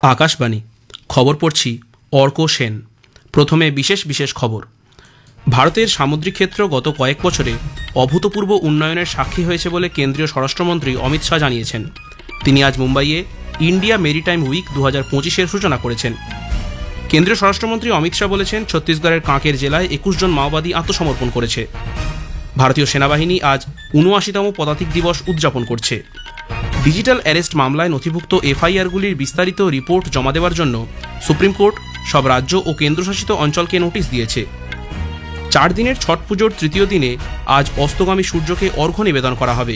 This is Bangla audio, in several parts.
আকাশবাণী খবর পড়ছি অর্ক সেন। প্রথমে বিশেষ খবর। ভারতের সামুদ্রিক ক্ষেত্র গত কয়েক বছরে অভূতপূর্ব উন্নয়নের সাক্ষী হয়েছে বলে কেন্দ্রীয় স্বরাষ্ট্রমন্ত্রী অমিত শাহ জানিয়েছেন। তিনি আজ মুম্বাইয়ে ইন্ডিয়া মেরিটাইম উইক 2025-এর সূচনা করেছেন। কেন্দ্রীয় স্বরাষ্ট্রমন্ত্রী অমিত শাহ বলেছেন, ছত্তিশগড়ের কাঁকের জেলায় 21 জন মাওবাদী আত্মসমর্পণ করেছে। ভারতীয় সেনাবাহিনী আজ 79তম পদাতিক দিবস উদযাপন করছে। ডিজিটাল অ্যারেস্ট মামলায় নথিভুক্ত এফআইআরগুলির বিস্তারিত রিপোর্ট জমা দেওয়ার জন্য সুপ্রিম কোর্ট সব রাজ্য ও কেন্দ্রশাসিত অঞ্চলকে নোটিশ দিয়েছে। 4 দিনের ছট পুজোর তৃতীয় দিনে আজ অস্তগামী সূর্যকে অর্ঘ্য নিবেদন করা হবে।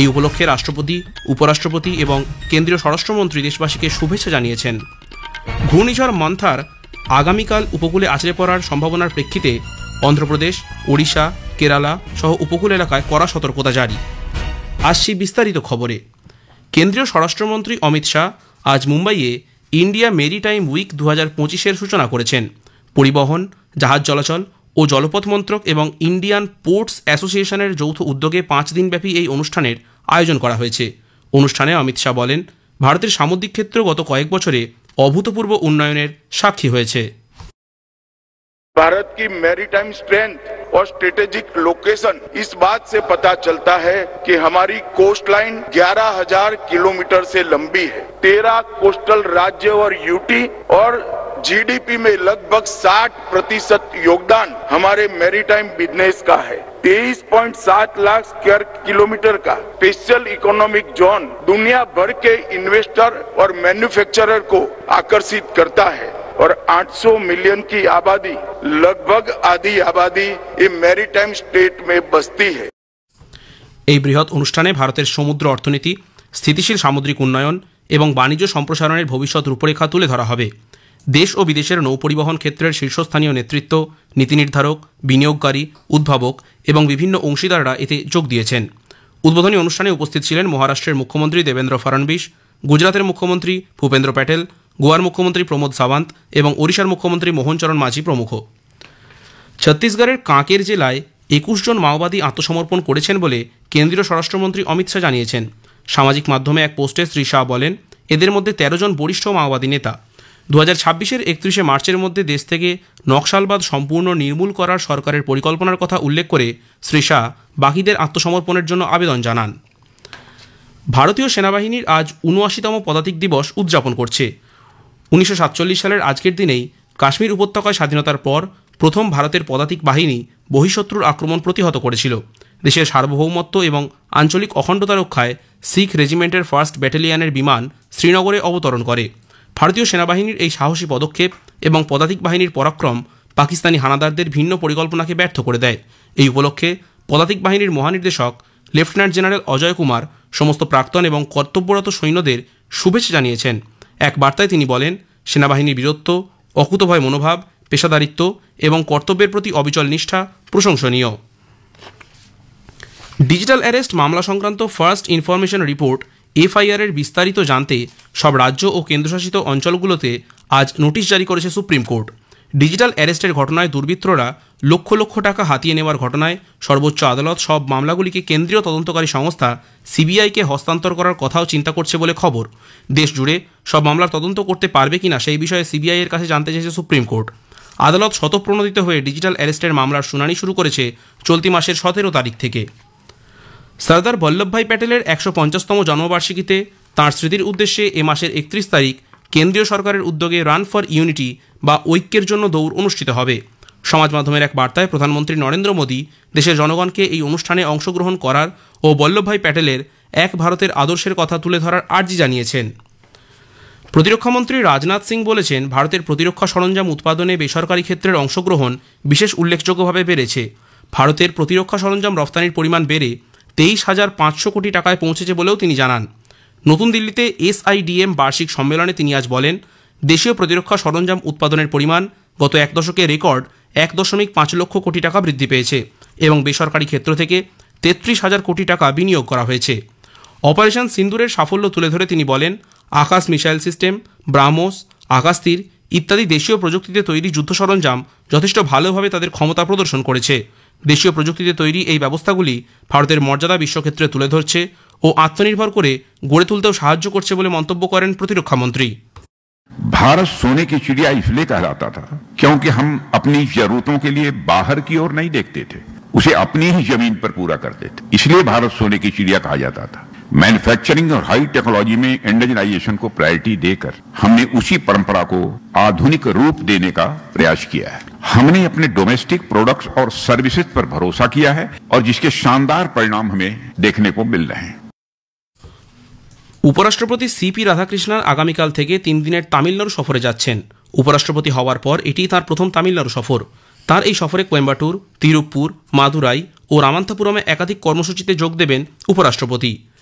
এই উপলক্ষে রাষ্ট্রপতি, উপরাষ্ট্রপতি এবং কেন্দ্রীয় স্বরাষ্ট্রমন্ত্রী দেশবাসীকে শুভেচ্ছা জানিয়েছেন। ঘূর্ণিঝড় মন্থার আগামীকাল উপকূলে আছড়ে পড়ার সম্ভাবনার প্রেক্ষিতে অন্ধ্রপ্রদেশ, ওড়িশা, কেরালা সহ উপকূল এলাকায় কড়া সতর্কতা জারি। আসছি বিস্তারিত খবরে। কেন্দ্রীয় স্বরাষ্ট্রমন্ত্রী অমিত শাহ আজ মুম্বাইয়ে ইন্ডিয়া মেরিটাইম উইক 2025-এর সূচনা করেছেন। পরিবহন, জাহাজ চলাচল ও জলপথ মন্ত্রক এবং ইন্ডিয়ান পোর্টস অ্যাসোসিয়েশনের যৌথ উদ্যোগে 5 দিনব্যাপী এই অনুষ্ঠানের আয়োজন করা হয়েছে। অনুষ্ঠানে অমিত শাহ বলেন, ভারতের সামুদ্রিক ক্ষেত্র গত কয়েক বছরে অভূতপূর্ব উন্নয়নের সাক্ষী হয়েছে। भारत की मैरीटाइम स्ट्रेंथ और स्ट्रेटेजिक लोकेशन इस बात से पता चलता है कि हमारी कोस्ट लाइन 11,000 किलोमीटर से लंबी है। 13 कोस्टल राज्य और यूटी और जीडीपी में लगभग 60% योगदान हमारे मैरीटाइम बिजनेस का है। 23.7 लाख स्क्वायर किलोमीटर का स्पेशल इकोनॉमिक जोन दुनिया भर के इन्वेस्टर और मैन्युफैक्चरर को आकर्षित करता है और 800 मिलियन की आबादी, लगभग आधी आबादी ये मैरीटाइम स्टेट में बसती है। এই বৃহৎ অনুষ্ঠানে ভারতের সমুদ্র অর্থনীতি, স্থিতিশীল সামুদ্রিক উন্নয়ন এবং বাণিজ্য সম্প্রসারণের ভবিষ্যৎ রূপরেখা তুলে ধরা হবে। দেশ ও বিদেশের নৌপরিবহন ক্ষেত্রের শীর্ষস্থানীয় নেতৃত্ব, নীতি নির্ধারক, বিনিয়োগকারী, উদ্ভাবক এবং বিভিন্ন অংশীদাররা এতে যোগ দিয়েছেন। উদ্বোধনী অনুষ্ঠানে উপস্থিত ছিলেন মহারাষ্ট্রের মুখ্যমন্ত্রী দেবেন্দ্র ফড়নবিস, গুজরাতের মুখ্যমন্ত্রী ভূপেন্দ্র প্যাটেল, গোয়ার মুখ্যমন্ত্রী প্রমোদ সাওয়ান্ত এবং ওড়িশার মুখ্যমন্ত্রী মোহন চরণ মাঝি প্রমুখ। ছত্তিশগড়ের কাঁকের জেলায় 21 জন মাওবাদী আত্মসমর্পণ করেছেন বলে কেন্দ্রীয় স্বরাষ্ট্রমন্ত্রী অমিত শাহ জানিয়েছেন। সামাজিক মাধ্যমে এক পোস্টে শ্রী শাহ বলেন, এদের মধ্যে 13 জন বরিষ্ঠ মাওবাদী নেতা। 2026-এর 31শে মার্চের মধ্যে দেশ থেকে নকশালবাদ সম্পূর্ণ নির্মূল করার সরকারের পরিকল্পনার কথা উল্লেখ করে শ্রী শাহ বাকিদের আত্মসমর্পণের জন্য আবেদন জানান। ভারতীয় সেনাবাহিনীর আজ 79তম পদাতিক দিবস উদযাপন করছে। 1947 সালের আজকের দিনেই কাশ্মীর উপত্যকায় স্বাধীনতার পর প্রথম ভারতের পদাতিক বাহিনী বহিঃশত্রুর আক্রমণ প্রতিহত করেছিল। দেশের সার্বভৌমত্ব এবং আঞ্চলিক অখণ্ডতা রক্ষায় শিখ রেজিমেন্টের 1st ব্যাটালিয়নের বিমান শ্রীনগরে অবতরণ করে। ভারতীয় সেনাবাহিনীর এই সাহসী পদক্ষেপ এবং পদাতিক বাহিনীর পরাক্রম পাকিস্তানি হানাদারদের ভিন্ন পরিকল্পনাকে ব্যর্থ করে দেয়। এই উপলক্ষে পদাতিক বাহিনীর মহানির্দেশক লেফটেন্যান্ট জেনারেল অজয় কুমার সমস্ত প্রাক্তন এবং কর্তব্যরত সৈন্যদের শুভেচ্ছা জানিয়েছেন। এক বার্তায় তিনি বলেন, সেনাবাহিনীর বীরত্ব, অকুতোভয় মনোভাব, পেশাদারিত্ব এবং কর্তব্যের প্রতি অবিচল নিষ্ঠা প্রশংসনীয়। ডিজিটাল অ্যারেস্ট মামলা সংক্রান্ত ফার্স্ট ইনফরমেশন রিপোর্ট এফআইআর-এর বিস্তারিত জানতে সব রাজ্য ও কেন্দ্রশাসিত অঞ্চলগুলোতে আজ নোটিশ জারি করেছে সুপ্রিম কোর্ট। ডিজিটাল অ্যারেস্টের ঘটনায় দুর্বৃত্তরা লক্ষ লক্ষ টাকা হাতিয়ে নেওয়ার ঘটনায় সর্বোচ্চ আদালত সব মামলাগুলিকে কেন্দ্রীয় তদন্তকারী সংস্থা সিবিআইকে হস্তান্তর করার কথাও চিন্তা করছে বলে খবর। দেশ জুড়ে সব মামলার তদন্ত করতে পারবে কিনা সেই বিষয়ে সিবিআইয়ের কাছে জানতে চেয়েছে সুপ্রিম কোর্ট। আদালত স্বতঃপ্রণোদিত হয়ে ডিজিটাল অ্যারেস্টের মামলার শুনানি শুরু করেছে চলতি মাসের 17 তারিখ থেকে। সর্দার বল্লভভাই প্যাটেলের 150তম জন্মবার্ষিকীতে তাঁর স্মৃতির উদ্দেশ্যে এ মাসের 31 তারিখ কেন্দ্রীয় সরকারের উদ্যোগে রান ফর ইউনিটি বা ঐক্যের জন্য দৌড় অনুষ্ঠিত হবে। সমাজ মাধ্যমের এক বার্তায় প্রধানমন্ত্রী নরেন্দ্র মোদী দেশের জনগণকে এই অনুষ্ঠানে অংশগ্রহণ করার ও বল্লভভাই প্যাটেলের এক ভারতের আদর্শের কথা তুলে ধরার আর্জি জানিয়েছেন। প্রতিরক্ষামন্ত্রী রাজনাথ সিং বলেছেন, ভারতের প্রতিরক্ষা সরঞ্জাম উৎপাদনে বেসরকারি ক্ষেত্রের অংশগ্রহণ বিশেষ উল্লেখযোগ্যভাবে বেড়েছে। ভারতের প্রতিরক্ষা সরঞ্জাম রফতানির পরিমাণ বেড়ে 23,500 কোটি টাকায় পৌঁছেছে বলেও তিনি জানান। নতুন দিল্লিতে SIDM বার্ষিক সম্মেলনে তিনি আজ বলেন, দেশীয় প্রতিরক্ষা সরঞ্জাম উৎপাদনের পরিমাণ গত এক দশকে রেকর্ড 1.5 লক্ষ কোটি টাকা বৃদ্ধি পেয়েছে এবং বেসরকারি ক্ষেত্র থেকে 33,000 কোটি টাকা বিনিয়োগ করা হয়েছে। অপারেশন সিন্দুরের সাফল্য তুলে ধরে তিনি বলেন, আকাশ মিসাইল সিস্টেম, ব্রাহ্মোস, আকাশতীর ইত্যাদি দেশীয় প্রযুক্তিতে তৈরি যুদ্ধ সরঞ্জাম যথেষ্ট ভালোভাবে তাদের ক্ষমতা প্রদর্শন করেছে। দেশীয় প্রযুক্তিতে তৈরি এই ব্যবস্থাগুলি ভারতের মর্যাদা বিশ্বক্ষেত্রে তুলে ধরছে ও আত্মনির্ভর করে গড়ে তুলতেও সাহায্য করছে বলে মন্তব্য করেন প্রতিরক্ষামন্ত্রী। भारत सोने की चिड़िया इसलिए कहलाता था क्योंकि हम अपनी जरूरतों के लिए बाहर की ओर नहीं देखते थे, उसे अपनी ही जमीन पर पूरा करते थे। इसलिए भारत सोने की चिड़िया कहा जाता था। मैन्युफैक्चरिंग और हाई टेक्नोलॉजी में इंडिजिनाइजेशन को प्रायोरिटी देकर हमने उसी परंपरा को आधुनिक रूप देने का प्रयास किया है। हमने अपने डोमेस्टिक प्रोडक्ट्स और सर्विसेज पर भरोसा किया है और जिसके शानदार परिणाम हमें देखने को मिल रहे हैं। উপরাষ্ট্রপতি সিপি রাধাকৃষ্ণন আগামীকাল থেকে 3 দিনের তামিলনাড়ু সফরে যাচ্ছেন। উপরাষ্ট্রপতি হওয়ার পর এটিই তাঁর প্রথম তামিলনাড়ু সফর। তার এই সফরে কোয়েম্বাটুর, তিরুপ্পুর, মাদুরাই ও রামান্থপুরমে একাধিক কর্মসূচিতে যোগ দেবেন উপরাষ্ট্রপতি।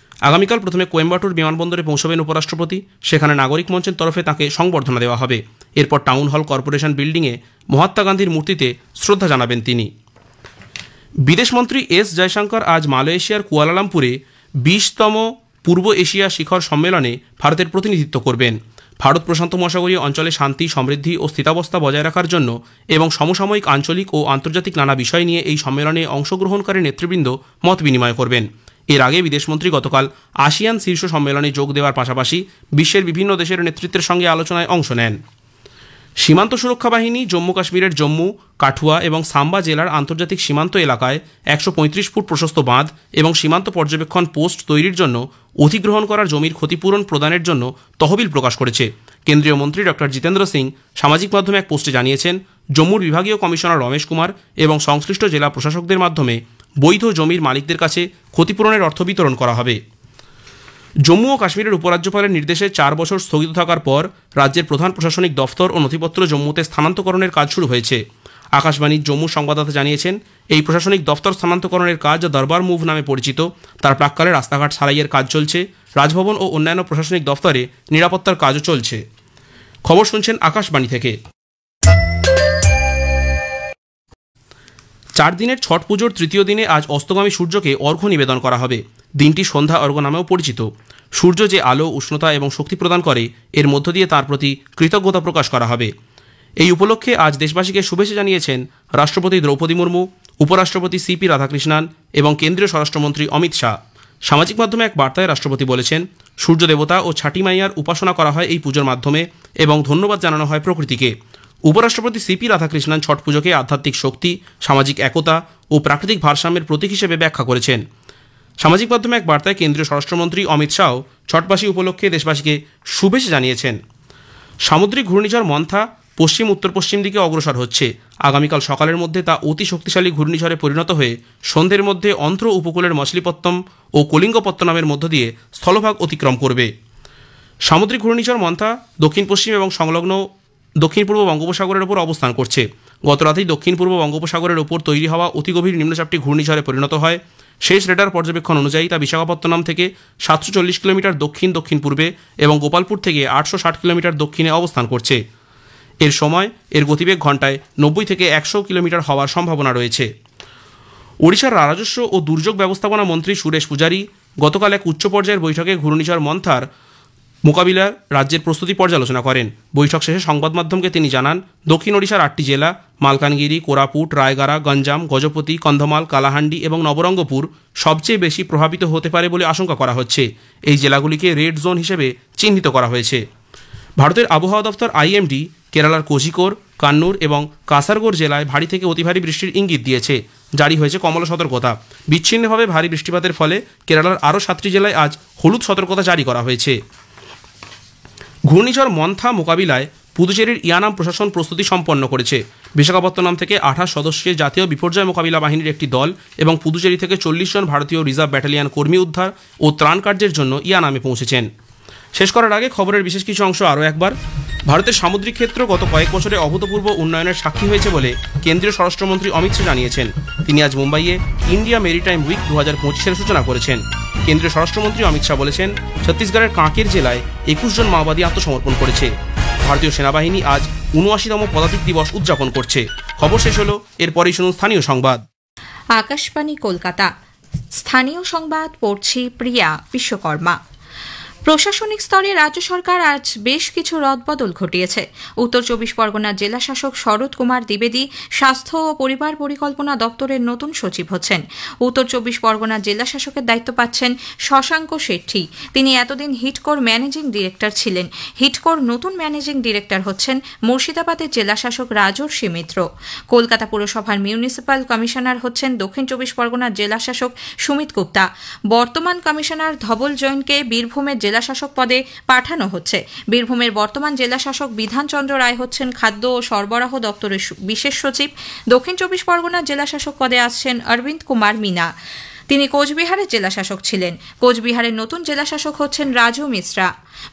আগামীকাল প্রথমে কোয়েম্বাটুর বিমানবন্দরে পৌঁছবেন উপরাষ্ট্রপতি। সেখানে নাগরিক মঞ্চের তরফে তাঁকে সংবর্ধনা দেওয়া হবে। এরপর টাউন হল কর্পোরেশন বিল্ডিংয়ে মহাত্মা গান্ধীর মূর্তিতে শ্রদ্ধা জানাবেন তিনি। বিদেশমন্ত্রী এস জয়শঙ্কর আজ মালয়েশিয়ার কুয়ালালামপুরে 20তম পূর্ব এশিয়া শিখর সম্মেলনে ভারতের প্রতিনিধিত্ব করবেন। ভারত প্রশান্ত মহাসাগরীয় অঞ্চলে শান্তি, সমৃদ্ধি ও স্থিতাবস্থা বজায় রাখার জন্য এবং সমসাময়িক আঞ্চলিক ও আন্তর্জাতিক নানা বিষয় নিয়ে এই সম্মেলনে অংশগ্রহণকারী নেতৃবৃন্দ মত বিনিময় করবেন। এর আগে বিদেশমন্ত্রী গতকাল আসিয়ান শীর্ষ সম্মেলনে যোগ দেওয়ার পাশাপাশি বিশ্বের বিভিন্ন দেশের নেতৃত্বের সঙ্গে আলোচনায় অংশ নেন। সীমান্ত সুরক্ষা বাহিনী জম্মু কাশ্মীরের জম্মু, কাঠুয়া এবং সাম্বা জেলার আন্তর্জাতিক সীমান্ত এলাকায় 135 ফুট প্রশস্ত বাঁধ এবং সীমান্ত পর্যবেক্ষণ পোস্ট তৈরির জন্য অধিগ্রহণ করার জমির ক্ষতিপূরণ প্রদানের জন্য তহবিল প্রকাশ করেছে। কেন্দ্রীয় মন্ত্রী ডক্টর জিতেন্দ্র সিং সামাজিক মাধ্যমে এক পোস্টে জানিয়েছেন, জম্মুর বিভাগীয় কমিশনার রমেশ কুমার এবং সংশ্লিষ্ট জেলা প্রশাসকদের মাধ্যমে বৈধ জমির মালিকদের কাছে ক্ষতিপূরণের অর্থ বিতরণ করা হবে। জম্মু ও কাশ্মীরের উপরাজ্যপালের নির্দেশে 4 বছর স্থগিত থাকার পর রাজ্যের প্রধান প্রশাসনিক দফতর ও নথিপত্র জম্মুতে স্থানান্তকরণের কাজ শুরু হয়েছে। আকাশবাণীর জম্মু সংবাদদাতা জানিয়েছেন, এই প্রশাসনিক দফতর স্থানান্তকরণের কাজ যা দরবার মুভ নামে পরিচিত, তার প্রাক্কালে রাস্তাঘাট সারাইয়ের কাজ চলছে। রাজভবন ও অন্যান্য প্রশাসনিক দফতরে নিরাপত্তার কাজও চলছে। খবর শুনছেন আকাশবাণী থেকে। 4 দিনের ছট পুজোর তৃতীয় দিনে আজ অস্তগামী সূর্যকে অর্ঘ্য নিবেদন করা হবে। দিনটি সন্ধ্যা অর্ঘ্য নামেও পরিচিত। সূর্য যে আলো, উষ্ণতা এবং শক্তি প্রদান করে, এর মধ্য দিয়ে তার প্রতি কৃতজ্ঞতা প্রকাশ করা হবে। এই উপলক্ষে আজ দেশবাসীকে শুভেচ্ছা জানিয়েছেন রাষ্ট্রপতি দ্রৌপদী মুর্মু, উপরাষ্ট্রপতি সিপি রাধাকৃষ্ণন এবং কেন্দ্রীয় স্বরাষ্ট্রমন্ত্রী অমিত শাহ। সামাজিক মাধ্যমে এক বার্তায় রাষ্ট্রপতি বলেছেন, সূর্য দেবতা ও ছাটি মাইয়ার উপাসনা করা হয় এই পুজোর মাধ্যমে এবং ধন্যবাদ জানানো হয় প্রকৃতিকে। উপরাষ্ট্রপতি সিপি রাধাকৃষ্ণন ছট পুজোকে আধ্যাত্মিক শক্তি, সামাজিক একতা ও প্রাকৃতিক ভারসাম্যের প্রতীক হিসেবে ব্যাখ্যা করেছেন। সামাজিক মাধ্যমে এক বার্তায় কেন্দ্রীয় স্বরাষ্ট্রমন্ত্রী অমিত শাহ ছটবাসী উপলক্ষে দেশবাসীকে শুভেচ্ছা জানিয়েছেন। সামুদ্রিক ঘূর্ণিঝড় মন্থা পশ্চিম উত্তর পশ্চিম দিকে অগ্রসর হচ্ছে। আগামীকাল সকালের মধ্যে তা অতি শক্তিশালী ঘূর্ণিঝড়ে পরিণত হয়ে সন্ধ্যের মধ্যে অন্ধ্র উপকূলের মছলিপত্তম ও কলিঙ্গপত্তনমের মধ্য দিয়ে স্থলভাগ অতিক্রম করবে। সামুদ্রিক ঘূর্ণিঝড় মন্থা দক্ষিণ পশ্চিম এবং সংলগ্ন দক্ষিণ পূর্ব বঙ্গোপসাগরের ওপর অবস্থান করছে। গতরাতেই দক্ষিণ পূর্ব বঙ্গোপসাগরের ওপর তৈরি হওয়া অতি গভীর নিম্নচাপটি ঘূর্ণিঝড়ে পরিণত হয়। শেষ রেডার পর্যবেক্ষণ অনুযায়ী তা বিশাখাপত্তনম থেকে 740 কিলোমিটার দক্ষিণ দক্ষিণ পূর্বে এবং গোপালপুর থেকে 860 কিলোমিটার দক্ষিণে অবস্থান করছে। এর সময় এর গতিবেগ ঘন্টায় 90 থেকে 100 কিলোমিটার হওয়ার সম্ভাবনা রয়েছে। ওড়িশার রাজস্ব ও দুর্যোগ ব্যবস্থাপনা মন্ত্রী সুরেশ পূজারি গতকাল এক উচ্চ পর্যায়ের বৈঠকে ঘূর্ণিঝড় মন্থার মোকাবিলার রাজ্যের প্রস্তুতি পর্যালোচনা করেন। বৈঠক শেষে সংবাদ মাধ্যমকে তিনি জানান, দক্ষিণ ওড়িশার 8টি জেলা মালকানগিরি, কোরাপুট, রায়গাড়া, গঞ্জাম, গজপতি, কন্ধমাল, কালাহান্ডি এবং নবরঙ্গপুর সবচেয়ে বেশি প্রভাবিত হতে পারে বলে আশঙ্কা করা হচ্ছে। এই জেলাগুলিকে রেড জোন হিসেবে চিহ্নিত করা হয়েছে। ভারতের আবহাওয়া দফতর আইএমডি কেরালার কোঝিকোর, কান্নুর এবং কাসারগোড় জেলায় ভারী থেকে অতি ভারী বৃষ্টির ইঙ্গিত দিয়েছে। জারি হয়েছে কমলা সতর্কতা। বিচ্ছিন্নভাবে ভারী বৃষ্টিপাতের ফলে কেরালার আরও 7টি জেলায় আজ হলুদ সতর্কতা জারি করা হয়েছে। ঘূর্ণিঝড় মন্থা মোকাবিলায় পুদুচেরির ইয়ানাম প্রশাসন প্রস্তুতি সম্পন্ন করেছে। বিশাখাপত্তনম থেকে 28 সদস্যের জাতীয় বিপর্যয় মোকাবিলা বাহিনীর একটি দল এবং পুদুচেরি থেকে 40 জন ভারতীয় রিজার্ভ ব্যাটালিয়ন কর্মী উদ্ধার ও ত্রাণ কার্যের জন্য ইয়ানামে পৌঁছেছেন। শেষ করার আগে খবরের বিশেষ কিছু অংশ আরও একবার। ভারতের সামুদ্রিক ক্ষেত্র গত কয়েক বছরে অভূতপূর্ব উন্নয়নের সাক্ষী হয়েছে বলে কেন্দ্রীয় স্বরাষ্ট্রমন্ত্রী অমিত শাহ জানিয়েছেন। তিনি আজ মুম্বাইয়ে ইন্ডিয়া মেরিটাইম উইক 2025-এর সূচনা করেছেন। কেন্দ্রীয় স্বরাষ্ট্রমন্ত্রী অমিত শাহ বলেছেন, ছত্তিশগড়ের কাঁকের জেলায় 21 জন মাওবাদী আত্মসমর্পণ করেছে। ভারতীয় সেনাবাহিনী আজ 79তম পদাতিক দিবস উদযাপন করছে। খবর শেষ হলো, এরপরেই শুনুন স্থানীয় সংবাদ। আকাশবাণী কলকাতা, স্থানীয় সংবাদ পড়ছি প্রিয়া বিশ্বকর্মা। প্রশাসনিক স্তরে রাজ্য সরকার আজ বেশ কিছু রদবদল ঘটিয়েছে। উত্তর 24 পরগনার জেলা শাসক শরৎ কুমার দ্বিবেদী স্বাস্থ্য ও পরিবার পরিকল্পনা দপ্তরের নতুন সচিব হচ্ছেন। উত্তর 24 পরগনার জেলা শাসকের দায়িত্ব পাচ্ছেন শশাঙ্ক শেট্টি। তিনি এতদিন হিটকোর ম্যানেজিং ডিরেক্টর ছিলেন। হিটকোর নতুন ম্যানেজিং ডিরেক্টর হচ্ছেন মুর্শিদাবাদের জেলা শাসক রাজর্ষি মিত্র। কলকাতা পুরসভার মিউনিসিপ্যাল কমিশনার হচ্ছেন দক্ষিণ 24 পরগনার জেলা শাসক সুমিত গুপ্তা। বর্তমান কমিশনার ধবল জৈনকে বীরভূমের জেলা শাসক পদে পাঠানো হচ্ছে। বীরভূমের বর্তমান জেলা শাসক বিধানচন্দ্র রায় হচ্ছেন খাদ্য ও সরবরাহ দপ্তরের বিশেষ সচিব। দক্ষিণ 24 পরগনার জেলা শাসক পদে আসছেন অরবিন্দ কুমার মিনা। তিনি কোচবিহারের জেলা শাসক ছিলেন। কোচবিহারের নতুন জেলা শাসক হচ্ছেন রাজু মিশ্রা।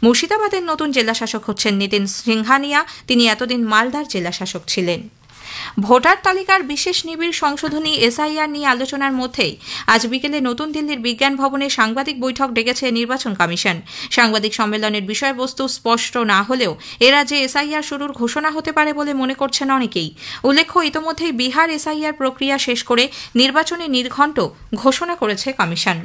মুর্শিদাবাদের নতুন জেলা শাসক হচ্ছেন নিতিন সিংহানিয়া। তিনি এতদিন মালদার জেলা শাসক ছিলেন। ভোটার তালিকার বিশেষ নিবিড় সংশোধনী এসআইআর নিয়ে আলোচনার মধ্যেই আজ বিকেলে নতুন দিল্লির বিজ্ঞান ভবনে সাংবাদিক বৈঠক ডেকেছে নির্বাচন কমিশন। সাংবাদিক সম্মেলনের বিষয়বস্তু স্পষ্ট না হলেও এ রাজ্যে এসআইআর শুরুর ঘোষণা হতে পারে বলে মনে করছেন অনেকেই। উল্লেখ্য, ইতোমধ্যেই বিহার এসআইআর প্রক্রিয়া শেষ করে নির্বাচনী নির্ঘণ্ট ঘোষণা করেছে কমিশন।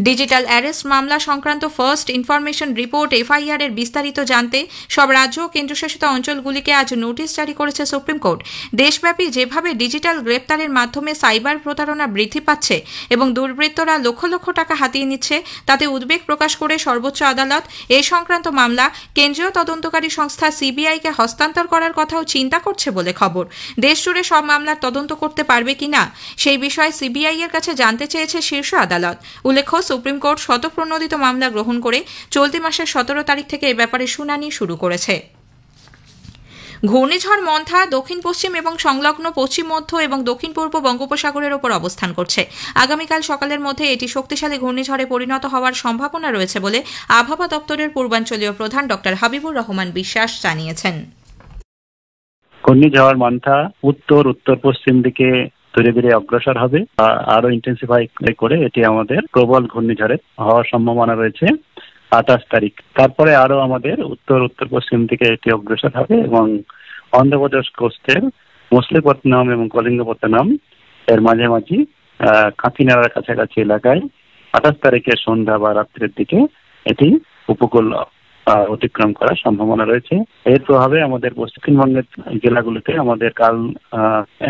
ডিজিটাল অ্যারেস্ট মামলা সংক্রান্ত ফার্স্ট ইনফরমেশন রিপোর্ট এফআইআর এর বিস্তারিত জানতে সব রাজ্য ও কেন্দ্রশাসিত অঞ্চলগুলিকে আজ নোটিশ জারি করেছে সুপ্রিম কোর্ট। দেশব্যাপী যেভাবে ডিজিটাল গ্রেপ্তারের মাধ্যমে সাইবার প্রতারণা বৃদ্ধি পাচ্ছে এবং দুর্বৃত্তরা লক্ষ লক্ষ টাকা হাতিয়ে নিচ্ছে, তাতে উদ্বেগ প্রকাশ করে সর্বোচ্চ আদালত এ সংক্রান্ত মামলা কেন্দ্রীয় তদন্তকারী সংস্থা সিবিআইকে হস্তান্তর করার কথাও চিন্তা করছে বলে খবর। দেশজুড়ে সব মামলার তদন্ত করতে পারবে কিনা সেই বিষয়ে সিবিআই এর কাছে জানতে চেয়েছে শীর্ষ আদালত। উল্লেখ্য, সুপ্রিম কোর্ট স্বতঃপ্রণোদিত মামলা গ্রহণ করে চলতি মাসের 17 তারিখ থেকে এ ব্যাপারে শুনানি শুরু করেছে। ঘূর্ণিঝড় মন্থা দক্ষিণ পশ্চিম এবং সংলগ্ন পশ্চিম মধ্য এবং দক্ষিণ পূর্ব বঙ্গোপসাগরের ওপর অবস্থান করছে। আগামীকাল সকালের মধ্যে এটি শক্তিশালী ঘূর্ণিঝড়ে পরিণত হওয়ার সম্ভাবনা রয়েছে বলে আবহাওয়া দপ্তরের পূর্বাঞ্চলীয় প্রধান ডক্টর হাবিবুর রহমান বিশ্বাস জানিয়েছেন। ঘূর্ণিঝড় মন্থা উত্তর পশ্চিম দিকে ধীরে ধীরে অগ্রসর হবে, আরো ইন্টেন্সিফাই করে এটি আমাদের প্রবল ঘূর্ণিঝড়ে হওয়ার সম্ভাবনা রয়েছে 28 তারিখ। তারপরে আরো আমাদের উত্তর পশ্চিম দিকে এটি অগ্রসর হবে এবং অন্ধ্রপ্রদেশ কোস্টের মছলিপট্টনম এবং কলিঙ্গপট্টনম এর মাঝামাঝি কাকিনাড়ার কাছাকাছি এলাকায় 28 তারিখের সন্ধ্যা বা রাত্রের দিকে এটি উপকূল অতিক্রম করার সম্ভাবনা রয়েছে। এর প্রভাবে আমাদের পশ্চিমবঙ্গের জেলাগুলিতে আমাদের কাল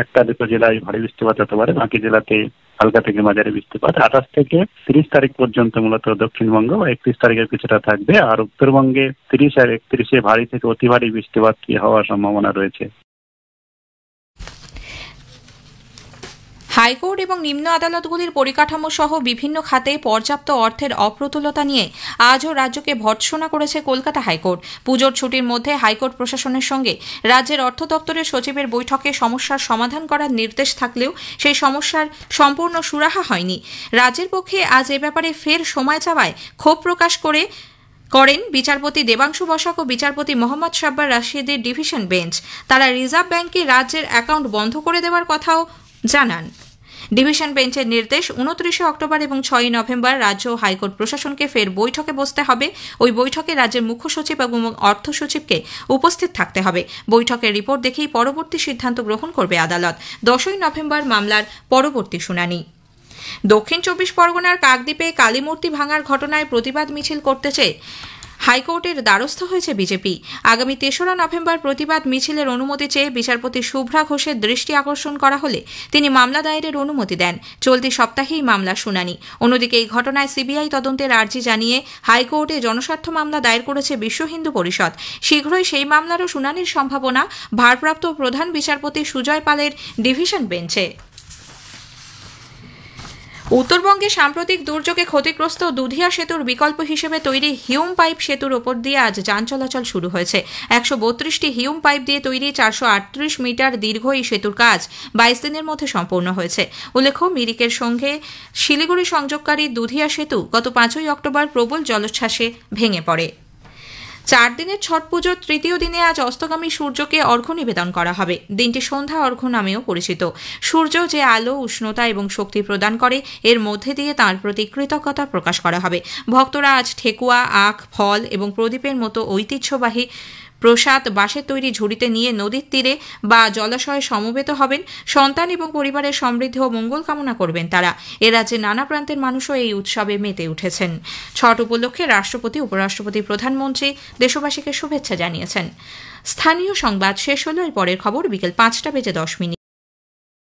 1-2 জেলায় ভারী বৃষ্টিপাত হতে পারে, বাকি জেলাতে হালকা থেকে মাঝারি বৃষ্টিপাত। 28 থেকে 30 তারিখ পর্যন্ত মূলত দক্ষিণবঙ্গ, 31 তারিখের কিছুটা থাকবে। আর উত্তরবঙ্গে 30 আর 31-এ ভারী থেকে অতি ভারী বৃষ্টিপাত হওয়ার সম্ভাবনা রয়েছে। হাইকোর্ট এবং নিম্ন আদালতগুলির পরিকাঠামো সহ বিভিন্ন খাতে পর্যাপ্ত অর্থের অপ্রতুলতা নিয়ে আজও রাজ্যকে ভর্ৎসনা করেছে কলকাতা হাইকোর্ট। পুজোর ছুটির মধ্যে হাইকোর্ট প্রশাসনের সঙ্গে রাজ্যের অর্থ দপ্তরের সচিবের বৈঠকে সমস্যার সমাধান করার নির্দেশ থাকলেও সেই সমস্যার সম্পূর্ণ সুরাহা হয়নি। রাজ্যের পক্ষে আজ এ ব্যাপারে ফের সময় চাওয়ায় ক্ষোভ প্রকাশ করেন বিচারপতি দেবাংশু বসাক ও বিচারপতি মোহাম্মদ সাব্বার রাশিদের ডিভিশন বেঞ্চ। তারা রিজার্ভ ব্যাংকে রাজ্যের অ্যাকাউন্ট বন্ধ করে দেওয়ার কথাও জানান। ডিভিশন বেঞ্চের নির্দেশ, 29 অক্টোবর এবং 6 নভেম্বর রাজ্য ও হাইকোর্ট প্রশাসনকে ফের বৈঠকে বসতে হবে। ওই বৈঠকে রাজ্যের মুখ্য সচিব এবং অর্থ সচিবকে উপস্থিত থাকতে হবে। বৈঠকের রিপোর্ট দেখেই পরবর্তী সিদ্ধান্ত গ্রহণ করবে আদালত। 10 নভেম্বর মামলার পরবর্তী শুনানি। দক্ষিণ 24 পরগনার কাকদ্বীপে কালীমূর্তি ভাঙার ঘটনায় প্রতিবাদ মিছিল করতে চেয়ে হাইকোর্টের দ্বারস্থ হয়েছে বিজেপি। আগামী 3রা নভেম্বর প্রতিবাদ মিছিলের অনুমতি চেয়ে বিচারপতি শুভ্রা ঘোষের দৃষ্টি আকর্ষণ করা হলে তিনি মামলা দায়েরের অনুমতি দেন। চলতি সপ্তাহেই মামলা শুনানি। অন্যদিকে এই ঘটনায় সিবিআই তদন্তের আর্জি জানিয়ে হাইকোর্টে জনস্বার্থ মামলা দায়ের করেছে বিশ্ব হিন্দু পরিষদ। শীঘ্রই সেই মামলারও শুনানির সম্ভাবনা ভারপ্রাপ্ত প্রধান বিচারপতি সুজয় পালের ডিভিশন বেঞ্চে। উত্তরবঙ্গে সাম্প্রতিক দুর্যোগে ক্ষতিগ্রস্ত দুধিয়া সেতুর বিকল্প হিসেবে তৈরি হিউম পাইপ সেতুর ওপর দিয়ে আজ যান চলাচল শুরু হয়েছে। 132টি হিউম পাইপ দিয়ে তৈরি 438 মিটার দীর্ঘ এই সেতুর কাজ 22 দিনের মধ্যে সম্পূর্ণ হয়েছে। উল্লেখ্য, মিরিকের সঙ্গে শিলিগুড়ি সংযোগকারী দুধিয়া সেতু গত 5 অক্টোবর প্রবল জলোচ্ছ্বাসে ভেঙে পড়ে। 4 দিনের ছট পুজোর তৃতীয় দিনে আজ অস্তগামী সূর্যকে অর্ঘ্য নিবেদন করা হবে। দিনটি সন্ধ্যা অর্ঘ্য নামেও পরিচিত। সূর্য যে আলো, উষ্ণতা এবং শক্তি প্রদান করে, এর মধ্যে দিয়ে তাঁর প্রতি কৃতজ্ঞতা প্রকাশ করা হবে। ভক্তরা আজ ঠেকুয়া, আখ, ফল এবং প্রদীপের মতো ঐতিহ্যবাহী প্রসাদ বাঁশের তৈরি ঝুড়িতে নিয়ে নদীর তীরে বা জলাশয়ে সমবেত হবেন। সন্তান এবং পরিবারের সমৃদ্ধি ও মঙ্গল কামনা করবেন তারা। এ রাজ্যে নানা প্রান্তের মানুষও এই উৎসবে মেতে উঠেছেন। ছট উপলক্ষে রাষ্ট্রপতি, উপরাষ্ট্রপতি, প্রধানমন্ত্রী দেশবাসীকে শুভেচ্ছা জানিয়েছেন। স্থানীয় সংবাদ শেষ হলো। এর পরের খবর বিকেল 5টা বেজে 10 মিনিট।